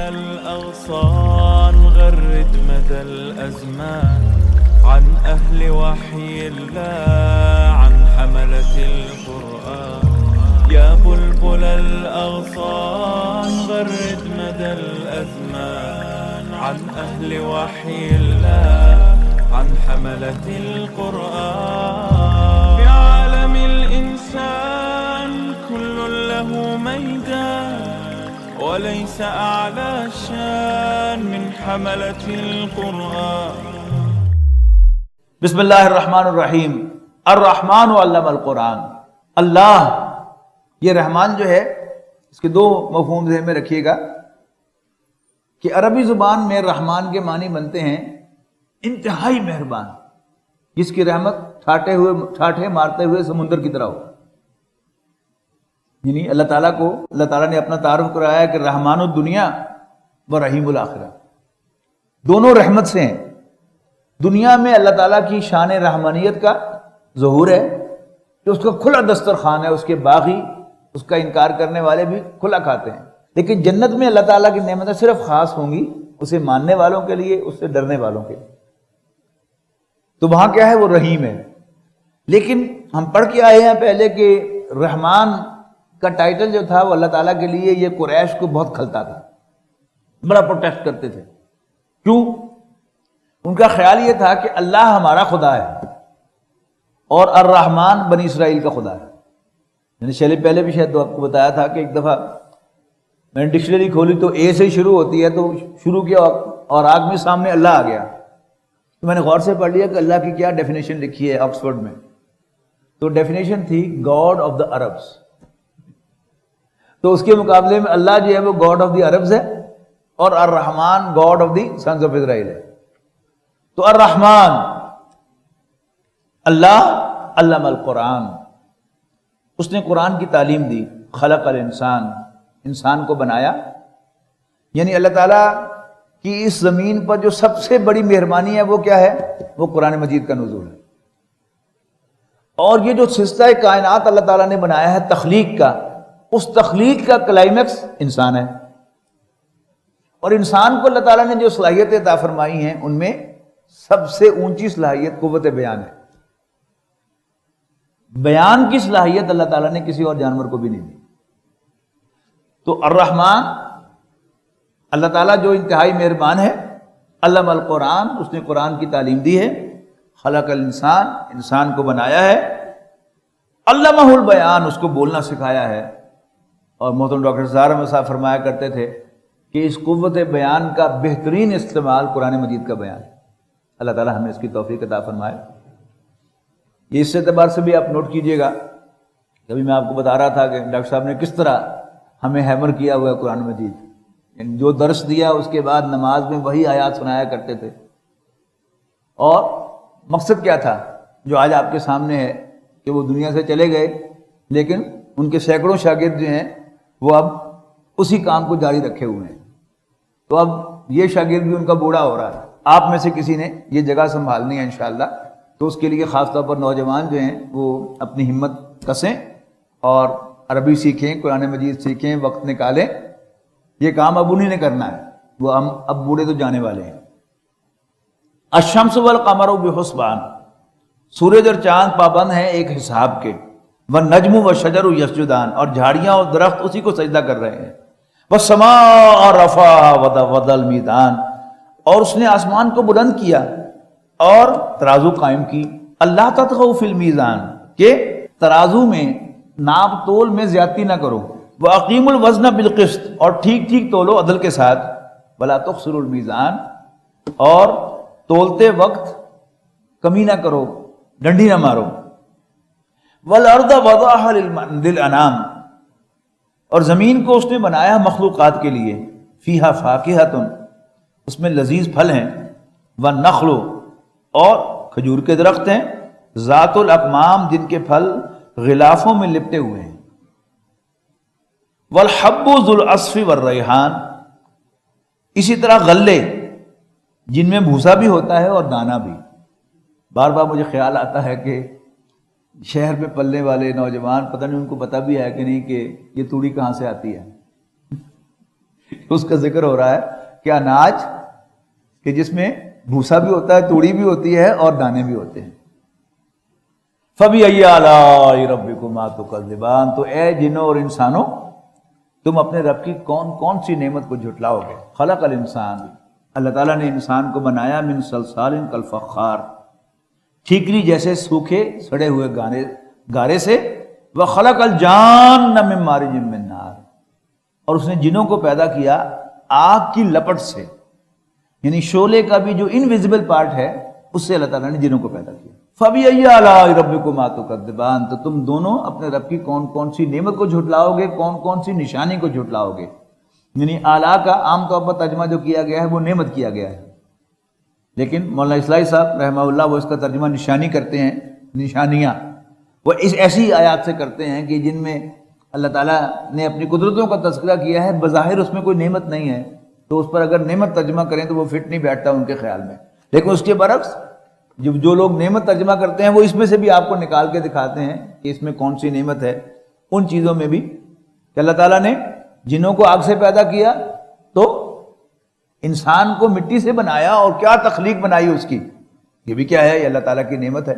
الأغصان غرد مدى الأزمان عن أهل وحي الله عن حملة القرآن يا بلبل الأغصان غرد مدى الأزمان عن أهل وحي الله عن حملة القرآن في عالم الإنسان كل له ميدان وليس أعلى شان من حملة القرآن. بسم اللہ الرحمن الرحیم. الرحمن علم القرآن. اللہ، یہ رحمان جو ہے اس کے دو مفہوم ذہن میں رکھیے گا کہ عربی زبان میں رحمان کے معنی بنتے ہیں انتہائی مہربان، جس کی رحمت ٹھاٹھے مارتے ہوئے سمندر کی طرح ہو. یعنی اللہ تعالیٰ نے اپنا تعارف کرایا ہے کہ رحمان الدنیا و رحیم الآخرہ، دونوں رحمت سے ہیں. دنیا میں اللہ تعالیٰ کی شان رحمانیت کا ظہور ہے کہ اس کا کھلا دسترخوان ہے، اس کے باغی اس کا انکار کرنے والے بھی کھلا کھاتے ہیں. لیکن جنت میں اللہ تعالیٰ کی نعمتیں صرف خاص ہوں گی اسے ماننے والوں کے لیے، اس سے ڈرنے والوں کے لیے. تو وہاں کیا ہے؟ وہ رحیم ہے. لیکن ہم پڑھ کے آئے ہیں پہلے کہ رحمان کا ٹائٹل جو تھا وہ اللہ تعالیٰ کے لیے یہ قریش کو بہت کھلتا تھا، بڑا پروٹیسٹ کرتے تھے. کیوں؟ ان کا خیال یہ تھا کہ اللہ ہمارا خدا ہے اور الرحمن بنی اسرائیل کا خدا ہے. میں نے پہلے بھی شاید آپ کو بتایا تھا کہ ایک دفعہ میں نے ڈکشنری کھولی تو اے سے شروع ہوتی ہے، تو شروع کیا اور آگ میں سامنے اللہ آ گیا. تو میں نے غور سے پڑھ لیا کہ اللہ کی کیا ڈیفینیشن لکھی ہے آکسفورڈ میں. تو ڈیفینیشن تھی گاڈ آف دا عربس. تو اس کے مقابلے میں اللہ جو ہے وہ گاڈ آف دی عربز ہے اور الرحمن God of the sons of Israel ہے. تو الرحمن اللہ علم القرآن، اس نے قرآن کی تعلیم دی. خلق الانسان، انسان کو بنایا. یعنی اللہ تعالیٰ کی اس زمین پر جو سب سے بڑی مہربانی ہے وہ کیا ہے؟ وہ قرآن مجید کا نزول ہے. اور یہ جو سلسلہ کائنات اللہ تعالیٰ نے بنایا ہے تخلیق کا، اس تخلیق کا کلائمیکس انسان ہے. اور انسان کو اللہ تعالیٰ نے جو صلاحیتیں عطا فرمائی ہیں ان میں سب سے اونچی صلاحیت قوت بیان ہے. بیان کی صلاحیت اللہ تعالیٰ نے کسی اور جانور کو بھی نہیں دی. تو الرحمن اللہ تعالیٰ جو انتہائی مہربان ہے، علم القرآن، اس نے قرآن کی تعلیم دی ہے. خلق الانسان، انسان کو بنایا ہے. علمہ البیان، اس کو بولنا سکھایا ہے. اور محترم ڈاکٹر سہار احمد صاحب فرمایا کرتے تھے کہ اس قوت بیان کا بہترین استعمال قرآن مجید کا بیان ہے. اللہ تعالیٰ ہمیں اس کی توفیق عطا فرمائے. یہ اس اعتبار سے بھی آپ نوٹ کیجئے گا، کبھی میں آپ کو بتا رہا تھا کہ ڈاکٹر صاحب نے کس طرح ہمیں ہیمر کیا ہوا ہے قرآن مجید. یعنی جو درس دیا اس کے بعد نماز میں وہی آیات سنایا کرتے تھے. اور مقصد کیا تھا جو آج آپ کے سامنے ہے کہ وہ دنیا سے چلے گئے، لیکن ان کے سینکڑوں شاگرد جو ہیں وہ اب اسی کام کو جاری رکھے ہوئے ہیں. تو اب یہ شاگرد بھی ان کا بوڑھا ہو رہا ہے. آپ میں سے کسی نے یہ جگہ سنبھالنی ہے انشاءاللہ. تو اس کے لیے خاص طور پر نوجوان جو ہیں وہ اپنی ہمت کسیں اور عربی سیکھیں، قرآن مجید سیکھیں، وقت نکالیں. یہ کام اب انہیں نے کرنا ہے، وہ ہم اب بوڑھے تو جانے والے ہیں. الشمس والقمر بحسبان، سورج اور چاند پابند ہیں ایک حساب کے. والنجم والشجر یسجدان، اور جھاڑیاں اور درخت اسی کو سجدہ کر رہے ہیں. والسماء رفعها ووضع المیزان، اور اس نے آسمان کو بلند کیا اور ترازو قائم کی. اللہ تطغوا فی المیزان، کہ ترازو میں ناپ تول میں زیادتی نہ کرو. وَأَقِیمُوا الْوَزْنَ بِالْقِسْطِ، اور ٹھیک ٹھیک تولو عدل کے ساتھ. وَلَا تُخْسِرُوا الْمِیزَان، اور تولتے وقت کمی نہ کرو، ڈنڈی نہ مارو. وَالْأَرْضَ وَضَعَهَا لِلْأَنَامِ، اور زمین کو اس نے بنایا مخلوقات کے لیے. فِيهَا فَاكِهَةٌ، اس میں لذیذ پھل ہیں. وَالنَّخْلُ، اور کھجور کے درخت ہیں. ذات الاقمام، جن کے پھل غلافوں میں لپٹے ہوئے ہیں. والحب ذو العصف والریحان، اسی طرح غلے جن میں بھوسا بھی ہوتا ہے اور دانہ بھی. بار بار مجھے خیال آتا ہے کہ شہر میں پلنے والے نوجوان پتہ نہیں ان کو پتہ بھی ہے کہ نہیں کہ یہ توڑی کہاں سے آتی ہے. اس کا ذکر ہو رہا ہے کہ اناج کہ جس میں بھوسا بھی ہوتا ہے، توڑی بھی ہوتی ہے اور دانے بھی ہوتے ہیں. فَبِأَيِّ آلَاءِ رَبِّكُمَا تُكَذِّبَانِ، تو اے جنوں اور انسانوں تم اپنے رب کی کون کون سی نعمت کو جھٹلاؤ گے. خلق الانسان، اللہ تعالیٰ نے انسان کو بنایا من صلصال کالفخار، ٹھیکری جیسے سوکھے سڑے ہوئے گارے سے. وخلق الجان من مارج من نار، اور اس نے جنوں کو پیدا کیا آگ کی لپٹ سے، یعنی شعلے کا بھی جو انویزیبل پارٹ ہے اس سے اللہ تعالیٰ نے جنوں کو پیدا کیا. فَبِأَيِّ آلَاءِ رَبِّكُمَا تُكَذِّبَانِ، تو تم دونوں اپنے رب کی کون کون سی نعمت کو جھٹلاؤ گے، کون کون سی نشانی کو جھٹلاؤ گے. یعنی آلہ کا عام طور پر ترجمہ جو کیا گیا ہے وہ نعمت کیا گیا ہے، لیکن مولانا اصلاحی صاحب رحمہ اللہ وہ اس کا ترجمہ نشانی کرتے ہیں. نشانیاں وہ اس ایسی آیات سے کرتے ہیں کہ جن میں اللہ تعالیٰ نے اپنی قدرتوں کا تذکرہ کیا ہے، بظاہر اس میں کوئی نعمت نہیں ہے، تو اس پر اگر نعمت ترجمہ کریں تو وہ فٹ نہیں بیٹھتا ان کے خیال میں. لیکن اس کے برعکس جو لوگ نعمت ترجمہ کرتے ہیں وہ اس میں سے بھی آپ کو نکال کے دکھاتے ہیں کہ اس میں کون سی نعمت ہے. ان چیزوں میں بھی کہ اللہ تعالیٰ نے جنوں کو آگ سے پیدا کیا، تو انسان کو مٹی سے بنایا اور کیا تخلیق بنائی اس کی، یہ بھی کیا ہے، یہ اللہ تعالیٰ کی نعمت ہے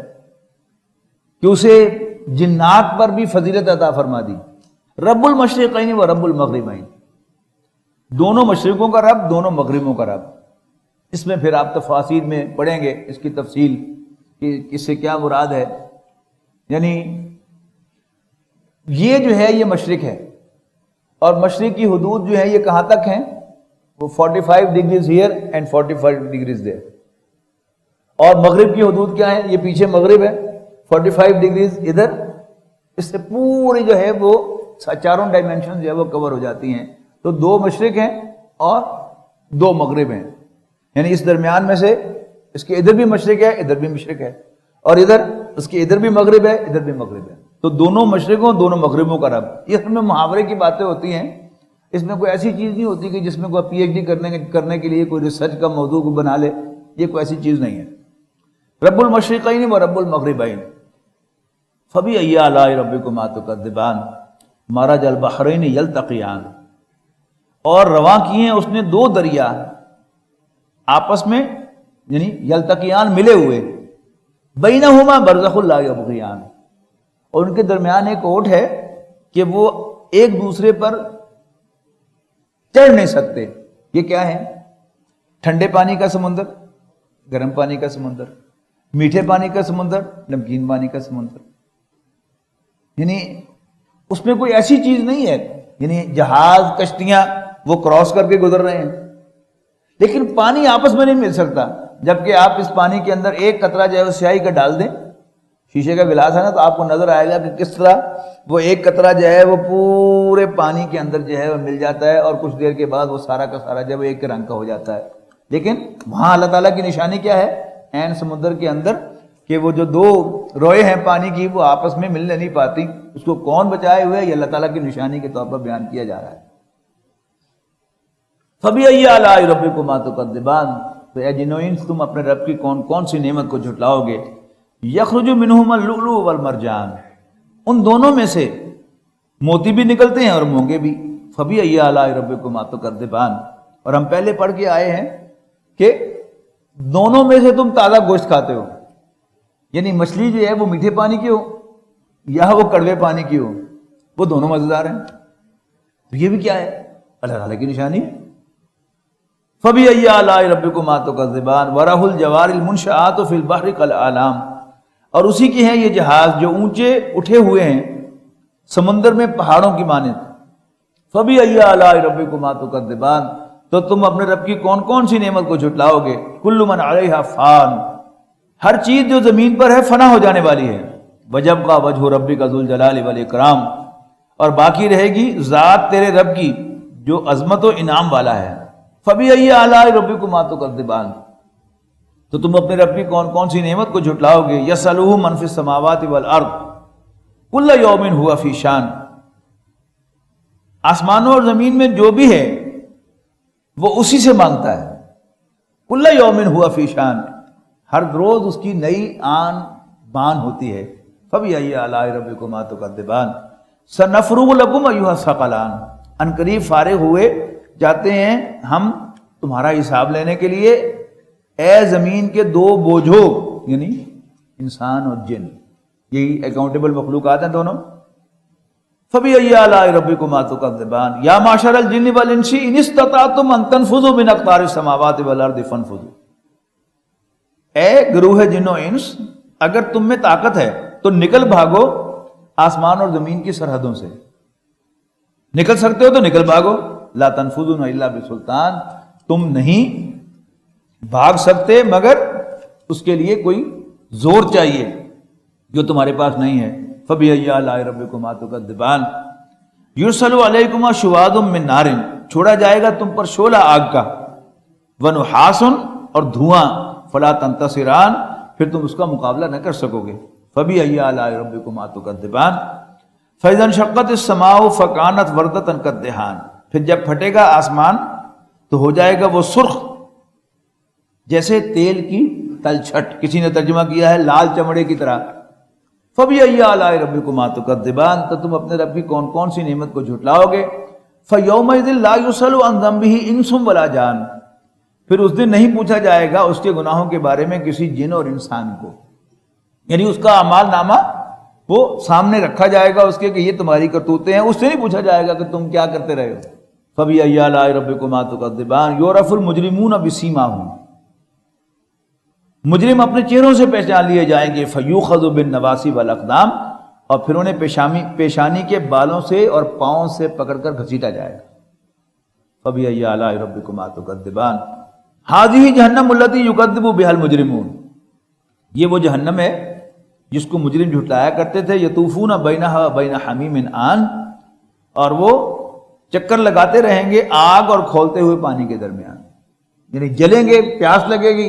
کہ اسے جنات پر بھی فضیلت عطا فرما دی. رب المشرقین و رب المغربین، دونوں مشرقوں کا رب، دونوں مغربوں کا رب. اس میں پھر آپ تفاصیل میں پڑھیں گے اس کی تفصیل کہ اس سے کیا مراد ہے. یعنی یہ جو ہے یہ مشرق ہے، اور مشرق کی حدود جو ہے یہ کہاں تک ہیں، وہ 45 ڈگریز ہیئر اینڈ 45 ڈگریز دیر. اور مغرب کی حدود کیا ہے، یہ پیچھے مغرب ہے، 45 ڈگریز ادھر. اس سے پوری جو ہے وہ چاروں ڈائمینشن جو ہے وہ کور ہو جاتی ہیں. تو 2 مشرق ہیں اور 2 مغرب ہیں، یعنی اس درمیان میں سے اس کے ادھر بھی مشرق ہے، ادھر بھی مشرق ہے، اور ادھر اس کے ادھر بھی مغرب ہے، ادھر بھی مغرب ہے. تو دونوں مشرقوں دونوں مغربوں کا رب. اس میں محاورے کی باتیں ہوتی ہیں، اس میں کوئی ایسی چیز نہیں ہوتی کہ جس میں کوئی پی ایچ ڈی کرنے کے لیے کوئی ریسرچ کا موضوع کو بنا لے، یہ کوئی ایسی چیز نہیں ہے. رب المشرقین و رب المغربین. فَبِأَيِّ آلَاءِ رَبِّكُمَا تُكَذِّبَانِ مَرَجَ الْبَحْرَيْنِ يَلْتَقِيَانِ، اور رواں کیے ہیں اس نے 2 دریا آپس میں، یعنی یلتقیان ملے ہوئے، بینہما برزخ لا یبغیان، اور ان کے درمیان ایک اوٹ ہے کہ وہ ایک دوسرے پر چڑھ نہیں سکتے. یہ کیا ہے، ٹھنڈے پانی کا سمندر، گرم پانی کا سمندر، میٹھے پانی کا سمندر، نمکین پانی کا سمندر. یعنی اس میں کوئی ایسی چیز نہیں ہے، یعنی جہاز کشتیاں وہ کراس کر کے گزر رہے ہیں، لیکن پانی آپس میں نہیں مل سکتا. جبکہ آپ اس پانی کے اندر ایک قطرہ جو ہے وہ سیاہی کا ڈال دیں، شیشے کا گلاس ہے نا، تو آپ کو نظر آئے گا کہ کس طرح وہ ایک قطرہ جو ہے وہ پورے پانی کے اندر جو ہے وہ مل جاتا ہے، اور کچھ دیر کے بعد وہ سارا کا سارا جب ایک رنگ کا ہو جاتا ہے. لیکن وہاں اللہ تعالیٰ کی نشانی کیا ہے، عین سمندر کے اندر، کہ وہ جو 2 روئے ہیں پانی کی وہ آپس میں ملنے نہیں پاتی. اس کو کون بچائے ہوئے، یہ اللہ تعالیٰ کی نشانی کے طور پر بیان کیا جا رہا ہے. فَبِأَيِّ آلَاءِ رَبِّكُمَا تُكَذِّبَانِ، تو اے جنوں انس تم اپنے رب کی کون کون سی نعمت کو جھٹلاؤ گے. یخرج منہما اللؤلؤ والمرجان، ان دونوں میں سے موتی بھی نکلتے ہیں اور مونگے بھی. فَبِأَيِّ آلَاءِ رَبِّكُمَا تُكَذِّبَانِ، اور ہم پہلے پڑھ کے آئے ہیں کہ دونوں میں سے تم تازہ گوشت کھاتے ہو، یعنی مچھلی جو ہے وہ میٹھے پانی کی ہو یا وہ کڑوے پانی کی ہو، وہ دونوں مزیدار ہیں. تو یہ بھی کیا ہے، اللہ تعالیٰ کی نشانی ہے. فَبِأَيِّ آلَاءِ رَبِّكُمَا تُكَذِّبَانِ وَلَهُ الْجَوَارِ الْمُنشَآتُ فِي الْبَحْرِ كَالْأَعْلَامِ، اور اسی کے ہیں یہ جہاز جو اونچے اٹھے ہوئے ہیں سمندر میں پہاڑوں کی مانند. فَبِأَيِّ آلَاءِ رَبِّكُمَا تُكَذِّبَانِ، تو تم اپنے رب کی کون کون سی نعمت کو جھٹلاؤ گے. كُلُّ مَنْ عَلَيْهَا فَانٍ، ہر چیز جو زمین پر ہے فنا ہو جانے والی ہے. وَيَبْقَى وَجْهُ رَبِّكَ ذُو الْجَلَالِ وَالْإِكْرَامِ، اور باقی رہے گی ذات تیرے رب کی جو عظمت و انعام والا ہے. فَبِأَيِّ آلَاءِ رَبِّكُمَا تُكَذِّبَانِ، تو تم اپنے رب کی کون کون سی نعمت کو جھٹلاؤ گے. يَسْأَلُهُ مَنْ فِي السَّمَاوَاتِ وَالْأَرْضِ كُلَّ يَوْمٍ هُوَ فِي شَانٍ، آسمانوں اور زمین میں جو بھی ہے وہ اسی سے مانگتا ہے. كُلَّ يَوْمٍ هُوَ فِي شَانٍ، ہر روز اس کی نئی آن بان ہوتی ہے. فَبِأَيِّ آلَاءِ رَبِّكُمَا تُكَذِّبَانِ سَنَفْرُغُ لَكُمْ أَيُّهَا الثَّقَلَانِ، ان قریب فارغ ہوئے جاتے ہیں ہم تمہارا حساب لینے کے لیے، اے زمین کے دو بوجھوں، یعنی انسان اور جن، یہی اکاؤنٹیبل مخلوقات ہیں دونوں. فَبِأَيِّ آلَاءِ رَبِّكُمَا تُكَذِّبَانِ یا معشر الجن والانس ان استطعتم ان تنفذوا من اقطار السماوات والارض فانفذوا. اے گروہ جن و انس، اگر تم میں طاقت ہے تو نکل بھاگو آسمان اور زمین کی سرحدوں سے. نکل سکتے ہو تو نکل بھاگو. لا تنفذون الا بسلطان، تم نہیں بھاگ سکتے مگر اس کے لیے کوئی زور چاہیے جو تمہارے پاس نہیں ہے. فَبِأَيِّ آلَاءِ رَبِّكُمَا تُكَذِّبَانِ يُرْسَلُ عَلَيْكُمَا شُوَاظٌ مِّن نَارٍ، چھوڑا جائے گا تم پر شعلہ آگ کا، وَنُحَاسٌ اور دھواں، فَلَا تَنتَصِرَانِ پھر تم اس کا مقابلہ نہ کر سکو گے. فَبِأَيِّ آلَاءِ رَبِّكُمَا تُكَذِّبَانِ فَإِذَا انشَقَّتِ السَّمَاءُ فَكَانَتْ وَرْدَةً كَالدِّهَانِ پھر جب پھٹے گا آسمان تو ہو جائے گا وہ سرخ جیسے تیل کی تلچھٹ، کسی نے ترجمہ کیا ہے لال چمڑے کی طرح. فَبِأَيِّ آلَاءِ رَبِّكُمَا تُكَذِّبَانِ تو تم اپنے رب کی کون کون سی نعمت کو جھٹلاؤ گے. فَيَوْمَئِذٍ لَا يُسْأَلُ عَنْ ذَنبِهِ إِنسٌ وَلَا جَانٌ پھر اس دن نہیں پوچھا جائے گا اس کے گناہوں کے بارے میں کسی جن اور انسان کو، یعنی اس کا اعمال نامہ وہ سامنے رکھا جائے گا اس کے کہ یہ تمہاری کرتوتیں ہیں، اس سے نہیں پوچھا جائے گا کہ تم کیا کرتے رہے ہو. فَبِأَيِّ آلَاءِ رَبِّكُمَا تُكَذِّبَانِ يُعْرَفُ الْمُجْرِمُونَ بِسِیمَاهُمْ مجرم اپنے چہروں سے پہچان لیے جائیں گے. فَيُؤْخَذُ بِالنَّوَاصِي وَالْأَقْدَامِ اور پھر انہیں پیشانی کے بالوں سے اور پاؤں سے پکڑ کر گھسیٹا جائے گا. فَبِأَيِّ آلَاءِ رَبِّكُمَا تُكَذِّبَانِ هَٰذِهِ جَهَنَّمُ الَّتِي يُكَذِّبُ بِهَا الْمُجْرِمُونَ یہ وہ جہنم ہے جس کو مجرم جھٹلایا کرتے تھے. يَطُوفُونَ بَيْنَهَا وَبَيْنَ حَمِيمٍ آن اور وہ چکر لگاتے رہیں گے آگ اور کھولتے ہوئے پانی کے درمیان، یعنی جلیں گے، پیاس لگے گی،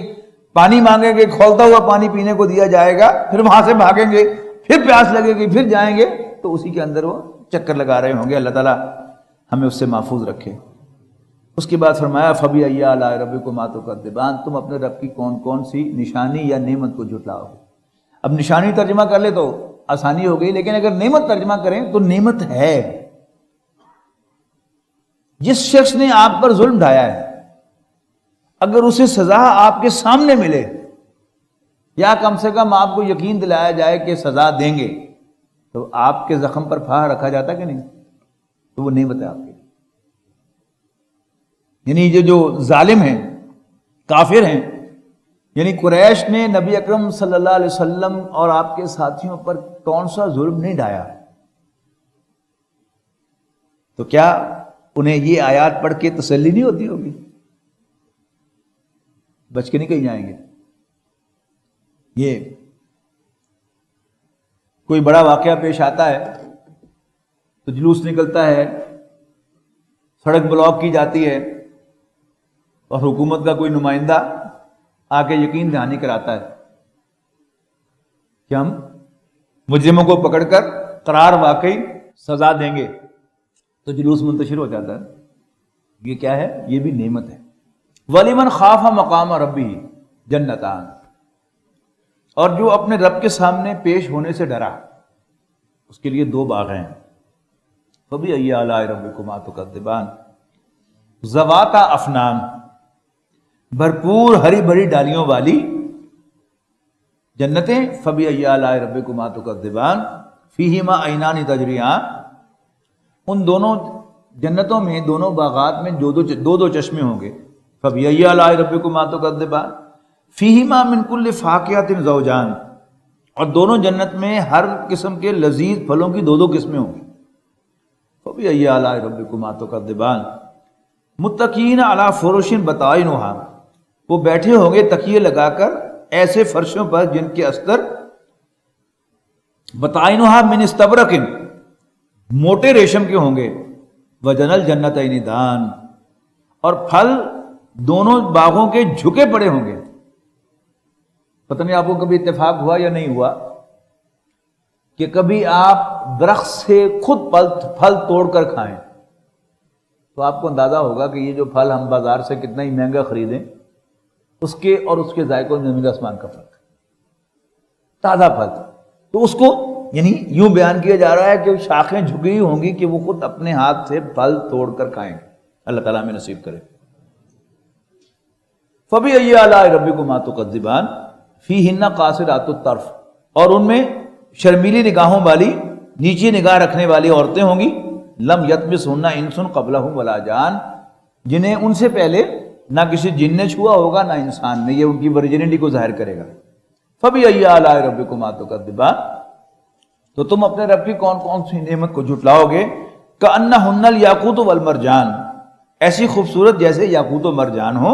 پانی مانگیں گے، کھولتا ہوا پانی پینے کو دیا جائے گا، پھر وہاں سے بھاگیں گے، پھر پیاس لگے گی، پھر جائیں گے تو اسی کے اندر وہ چکر لگا رہے ہوں گے. اللہ تعالیٰ ہمیں اس سے محفوظ رکھے. اس کے بعد فرمایا فَبِأَيِّ آلَاءِ رَبِّكُمَا تُكَذِّبَانِ تم اپنے رب کی کون کون سی نشانی یا نعمت کو جھٹلاؤ گے. اب نشانی ترجمہ کر لے تو آسانی ہو گئی، لیکن اگر نعمت ترجمہ کریں تو نعمت ہے جس شخص نے آپ پر ظلم ڈھایا ہے، اگر اسے سزا آپ کے سامنے ملے یا کم سے کم آپ کو یقین دلایا جائے کہ سزا دیں گے تو آپ کے زخم پر پھاہ رکھا جاتا کہ نہیں؟ تو وہ نعمت ہے آپ کی. یعنی یہ جو ظالم ہیں، کافر ہیں، یعنی قریش نے نبی اکرم صلی اللہ علیہ وسلم اور آپ کے ساتھیوں پر کون سا ظلم نہیں ڈھایا، تو کیا انہیں یہ آیات پڑھ کے تسلی نہیں ہوتی ہوگی؟ بچ کے نہیں کہیں جائیں گے. یہ کوئی بڑا واقعہ پیش آتا ہے تو جلوس نکلتا ہے، سڑک بلاک کی جاتی ہے اور حکومت کا کوئی نمائندہ آ کے یقین دہانی کراتا ہے کہ ہم مجرموں کو پکڑ کر قرار واقعی سزا دیں گے، تو جلوس منتشر ہو جاتا ہے. یہ کیا ہے؟ یہ بھی نعمت ہے. وَلِمَنْ خَافَ مَقَامَ رَبِّهِ جَنَّتَانِ اور جو اپنے رب کے سامنے پیش ہونے سے ڈرا اس کے لیے دو باغ ہیں. فَبِأَيِّ آلَاءِ رَبِّكُمَا تُكَذِّبَانِ ذَوَاتَا أَفْنَانٍ بھرپور ہری بھری ڈالیوں والی جنتیں. فَبِأَيِّ آلَاءِ رَبِّكُمَا تُكَذِّبَانِ فِيهِمَا عَيْنَانِ تَجْرِيَانِ ان دونوں جنتوں میں، دونوں باغات میں دو دو چشمے ہوں گے. فَبِأَيِّ آلَاءِ رَبِّكُمَا تُكَذِّبَانِ فِيهِمَا مِن كُلِّ فَاكِهَةٍ زَوْجَانِ اور دونوں جنت میں ہر قسم کے لذیذ پھلوں کی دو دو قسمیں ہوں گی. فَبِأَيِّ آلَاءِ رَبِّكُمَا تُكَذِّبَانِ مُتَّكِئِينَ عَلَىٰ فُرُشٍ بَطَائِنُهَا وہ بیٹھے ہوں گے تکیے لگا کر ایسے فرشوں پر جن کے استر بَطَائِنُهَا مِنْ اسْتَبْرَقٍ موٹے ریشم کے ہوں گے. وَجَنَى الْجَنَّتَيْنِ دَانٍ اور پھل دونوں باغوں کے جھکے پڑے ہوں گے. پتہ نہیں آپ کو کبھی اتفاق ہوا یا نہیں ہوا کہ کبھی آپ درخت سے خود پھل توڑ کر کھائیں تو آپ کو اندازہ ہوگا کہ یہ جو پھل ہم بازار سے کتنا ہی مہنگا خریدیں اس کے اور اس کے ذائقوں میں زمین آسمان کا فرق ہے. تازہ پھل تو اس کو یعنی یوں بیان کیا جا رہا ہے کہ شاخیں جھکی ہوں گی کہ وہ خود اپنے ہاتھ سے پھل توڑ کر کھائیں گے. اللہ تعالیٰ ہمیں نصیب کرے۔ فَبِأَيِّ آلَاءِ رَبِّكُمَا تُكَذِّبَانِ فِيهِنَّ قَاصِرَاتُ الطَّرْفِ، اور ان میں شرمیلی نگاہوں والی، نیچی نگاہ رکھنے والی عورتیں ہوں گی، لم یطمثہن انس قبلہم ولا جان، جنہیں ان سے پہلے نہ کسی جن نے چھوا ہوگا نہ انسان نے، یہ ان کی ورجنٹی کو ظاہر کرے گا۔ فَبِأَيِّ آلَاءِ رَبِّكُمَا تُكَذِّبَانِ، تو تم اپنے رب کی کون کون سی نعمت کو جھٹلاؤ گے؟ کأنہن الیاقوت والمرجان، ایسی خوبصورت جیسے یاقوت و مرجان ہو۔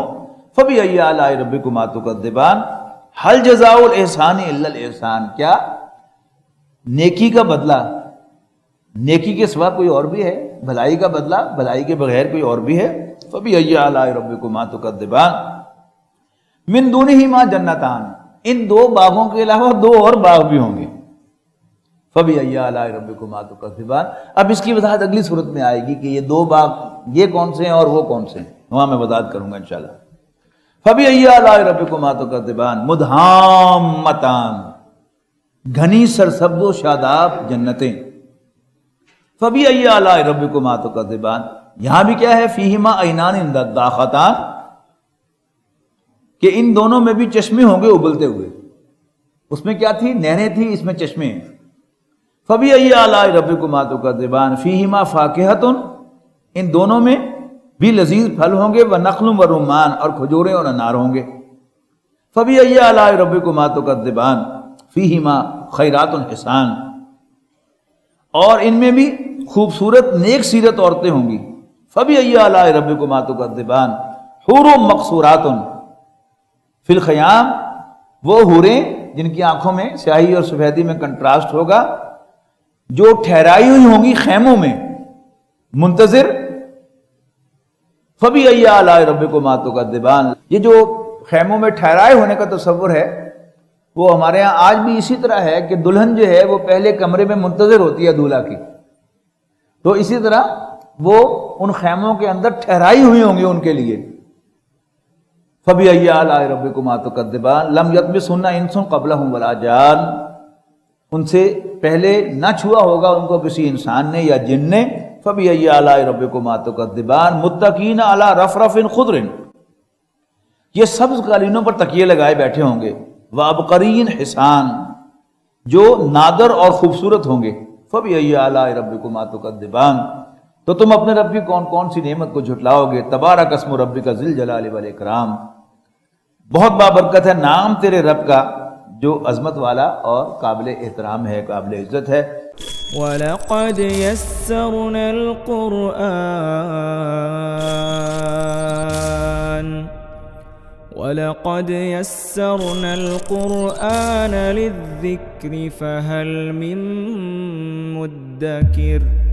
فَبِأَيِّ آلَاءِ رَبِّكُمَا تُكَذِّبَانِ هَلْ جَزَاءُ الْإِحْسَانِ إِلَّا الْإِحْسَانُ، کیا نیکی کا بدلہ نیکی کے سوا کوئی اور بھی ہے؟ بھلائی کا بدلہ بھلائی کے بغیر کوئی اور بھی ہے؟ فَبِأَيِّ آلَاءِ رَبِّكُمَا تُكَذِّبَانِ مِن دُونِهِمَا جَنَّتَانِ، ان دو باغوں کے علاوہ دو اور باغ بھی ہوں گے۔ فَبِأَيِّ آلَاءِ رَبِّكُمَا تُكَذِّبَانِ، اب اس کی وضاحت اگلی صورت میں آئے گی کہ یہ دو باغ یہ کون سے ہیں اور وہ کون سے ہیں، وہاں میں وضاحت کروں گا انشاءاللہ۔ فَبِأَيِّ آلَاءِ رَبِّكُمَا تُكَذِّبَانِ مُدْہَامَّتَانِ، گھنی سرسبز و شاداب جنتیں۔ فَبِأَيِّ آلَاءِ رَبِّكُمَا تُكَذِّبَانِ، یہاں بھی کیا ہے؟ فِيهِمَا عَيْنَانِ نَضَّاخَتَانِ، کہ ان دونوں میں بھی چشمے ہوں گے ابلتے ہوئے۔ اس میں کیا تھی؟ نہریں تھی، اس میں چشمے ہیں۔ فَبِأَيِّ آلَاءِ رَبِّكُمَا تُكَذِّبَانِ فِيهِمَا فَاكِهَةٌ، ان دونوں میں بھی لذیذ پھل ہوں گے، وَنَخْلٌ وَرُمَّانٌ، اور کھجوریں اور انار ہوں گے۔ فَبِأَيِّ آلَاءِ رَبِّكُمَا تُكَذِّبَانِ فِيهِمَا خَيْرَاتٌ حِسَانٌ، اور ان میں بھی خوبصورت نیک سیرت عورتیں ہوں گی۔ فَبِأَيِّ آلَاءِ رَبِّكُمَا تُكَذِّبَانِ حُورٌ مَقْصُورَاتٌ فِي الْخِيَامِ، وہ حوریں جن کی آنکھوں میں سیاہی اور سفیدی میں کنٹراسٹ ہوگا، جو ٹھہرائی ہوئی ہوں گی خیموں میں منتظر۔ فَبِأَيِّ آلَاءِ رَبِّكُمَا تُكَذِّبَانِ، یہ جو خیموں میں ٹھہرائے ہونے کا تصور ہے وہ ہمارے ہاں آج بھی اسی طرح ہے کہ دلہن جو ہے وہ پہلے کمرے میں منتظر ہوتی ہے دولہا کی، تو اسی طرح وہ ان خیموں کے اندر ٹھہرائی ہوئی ہوں گی ان کے لیے۔ فَبِأَيِّ آلَاءِ رَبِّكُمَا تُكَذِّبَانِ لَمْ يَطْمِثْهُنَّ إِنسٌ قَبْلَهُمْ وَلَا جَانٌ، ان سے پہلے نہ چھوا ہوگا ان کو کسی انسان نے یا جن نے۔ فَبِأَيِّ آلَاءِ رَبِّكُمَا تُكَذِّبَانِ مُتَّكِئِينَ عَلَى رَفْرَفٍ خُضْرٍ، یہ سبز قالینوں پر تکیے لگائے بیٹھے ہوں گے۔ وَأَبْقَرِيٍّ حِسَانٍ، جو نادر اور خوبصورت ہوں گے۔ فَبِأَيِّ آلَاءِ رَبِّكُمَا تُكَذِّبَانِ، تو تم اپنے رب کی کون کون سی نعمت کو جھٹلاؤ گے؟ تبارک اسم ربک ذی الجلال والاکرام، بہت بابرکت ہے نام تیرے رب کا جو عظمت والا اور قابل احترام ہے، قابل عزت ہے۔ وَلَقَدْ يَسَّرْنَا الْقُرْآنَ لِلذِّكْرِ فَهَلْ مِن مُّدَّكِرٍ